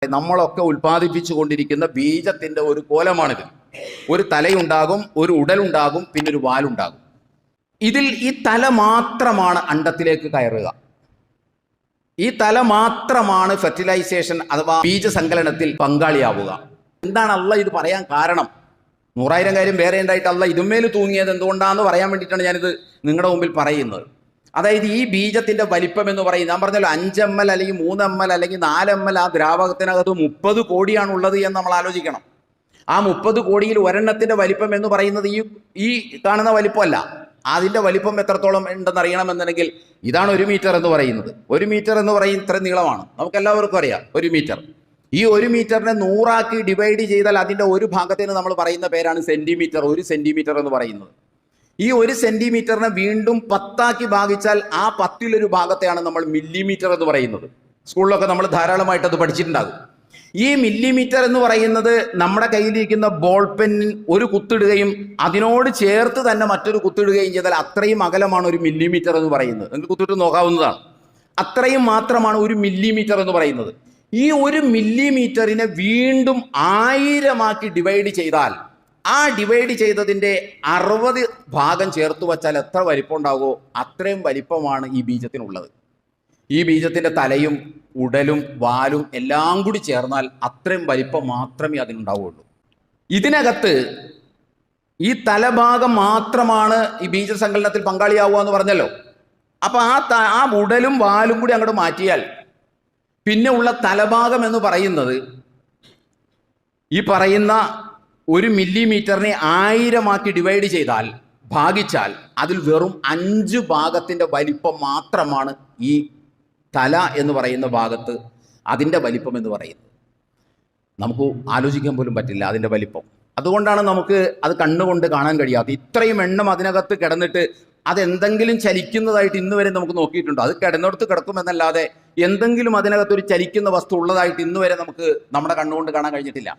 നമ്മളൊക്കെ ഉൽപ്പാദിപ്പിച്ചു കൊണ്ടിരിക്കുന്ന ബീജത്തിന്റെ ഒരു കോലമാണിത്. ഒരു തലയുണ്ടാകും, ഒരു ഉടലുണ്ടാകും, പിന്നെ ഒരു വാലുണ്ടാകും. ഇതിൽ ഈ തല മാത്രമാണ് അണ്ടത്തിലേക്ക് കയറുക. ഈ തല മാത്രമാണ് ഫെർട്ടിലൈസേഷൻ അഥവാ ബീജസങ്കലനത്തിൽ പങ്കാളിയാവുക. എന്താണ് അള്ളാഹ് ഇത് പറയാൻ കാരണം? 100,000 കാര്യം വേറെ ഉണ്ടായിട്ട് അള്ളാഹ് ഇതുമേൽ തൂങ്ങിയത് എന്തുകൊണ്ടാണെന്ന് പറയാൻ വേണ്ടിയിട്ടാണ് ഞാനിത് നിങ്ങളുടെ മുമ്പിൽ പറയുന്നത്. അതായത് ഈ ബീജത്തിന്റെ വലിപ്പം എന്ന് പറയുന്നത്, ഞാൻ പറഞ്ഞല്ലോ 5 ml അല്ലെങ്കിൽ 3 ml അല്ലെങ്കിൽ 4 ml ആ ദ്രാവകത്തിനകത്ത് 30 കോടിയാണ് ഉള്ളത് എന്ന് നമ്മൾ ആലോചിക്കണം. ആ 30 കോടിയിൽ ഒരെണ്ണത്തിന്റെ വലിപ്പം എന്ന് പറയുന്നത് ഈ കാണുന്ന വലിപ്പമല്ല. അതിന്റെ വലിപ്പം എത്രത്തോളം ഉണ്ടെന്ന് അറിയണമെന്നുണ്ടെങ്കിൽ ഇതാണ് 1 മീറ്റർ എന്ന് പറയുന്നത്. 1 മീറ്റർ എന്ന് പറയുന്നത് ഇത്ര നീളമാണ്, നമുക്ക് എല്ലാവർക്കും അറിയാം 1 മീറ്റർ. ഈ 1 മീറ്ററിനെ 100 ആക്കി ഡിവൈഡ് ചെയ്താൽ അതിന്റെ ഒരു ഭാഗത്തിന് നമ്മൾ പറയുന്ന പേരാണ് സെന്റിമീറ്റർ. 1 സെന്റിമീറ്റർ എന്ന് പറയുന്നത്. ഈ 1 സെന്റിമീറ്ററിനെ വീണ്ടും 10 ആക്കി ഭാഗിച്ചാൽ ആ 10-ൽ 1 ഭാഗത്തെയാണ് നമ്മൾ മില്ലിമീറ്റർ എന്ന് പറയുന്നത്. സ്കൂളിലൊക്കെ നമ്മൾ ധാരാളമായിട്ട് അത് പഠിച്ചിട്ടുണ്ടാകും. ഈ മില്ലിമീറ്റർ എന്ന് പറയുന്നത് നമ്മുടെ കയ്യിലിരിക്കുന്ന ബോൾ പെന്നിൽ ഒരു കുത്തിടുകയും അതിനോട് ചേർത്ത് തന്നെ മറ്റൊരു കുത്തിടുകയും ചെയ്താൽ അത്രയും അകലമാണ് 1 മില്ലിമീറ്റർ എന്ന് പറയുന്നത്. നിങ്ങൾക്ക് കുത്തിട്ട് നോക്കാവുന്നതാണ്. അത്രയും മാത്രമാണ് 1 മില്ലിമീറ്റർ എന്ന് പറയുന്നത്. ഈ 1 മില്ലിമീറ്ററിനെ വീണ്ടും 1000 ആക്കി ഡിവൈഡ് ചെയ്താൽ ആ ഡിവൈഡ് ചെയ്തതിൻ്റെ 60 ഭാഗം ചേർത്ത് വച്ചാൽ എത്ര വലിപ്പം ഉണ്ടാകുമോ അത്രയും വലിപ്പമാണ് ഈ ബീജത്തിനുള്ളത്. ഈ ബീജത്തിന്റെ തലയും ഉടലും വാലും എല്ലാം കൂടി ചേർന്നാൽ അത്രയും വലിപ്പം മാത്രമേ അതിനുണ്ടാവുകയുള്ളൂ. ഇതിനകത്ത് ഈ തലഭാഗം മാത്രമാണ് ഈ ബീജസങ്കലനത്തിൽ പങ്കാളിയാവുക എന്ന് പറഞ്ഞല്ലോ. അപ്പൊ ആ ഉടലും വാലും കൂടി അങ്ങോട്ട് മാറ്റിയാൽ പിന്നെ ഉള്ള തലഭാഗം എന്ന് പറയുന്നത് ഈ പറയുന്ന 1 മില്ലിമീറ്ററിനെ 1000 ആക്കി ഡിവൈഡ് ചെയ്താൽ ഭാഗിച്ചാൽ അതിൽ വെറും 5 ഭാഗത്തിന്റെ വലിപ്പം മാത്രമാണ് ഈ തല എന്ന് പറയുന്ന ഭാഗത്ത് അതിൻ്റെ വലിപ്പം എന്ന് പറയുന്നത്. നമുക്ക് ആലോചിക്കാൻ പോലും പറ്റില്ല അതിൻ്റെ വലിപ്പം. അതുകൊണ്ടാണ് നമുക്ക് അത് കണ്ണുകൊണ്ട് കാണാൻ കഴിയാത്തത്. ഇത്രയും എണ്ണം അതിനകത്ത് കിടന്നിട്ട് അതെന്തെങ്കിലും ചലിക്കുന്നതായിട്ട് ഇന്ന് വരെ നമുക്ക് നോക്കിയിട്ടുണ്ടോ? അത് കിടന്നിടത്ത് കിടക്കുമെന്നല്ലാതെ എന്തെങ്കിലും അതിനകത്തൊരു ചലിക്കുന്ന വസ്തു ഉള്ളതായിട്ട് ഇന്ന് വരെ നമുക്ക് നമ്മുടെ കണ്ണുകൊണ്ട് കാണാൻ കഴിഞ്ഞിട്ടില്ല.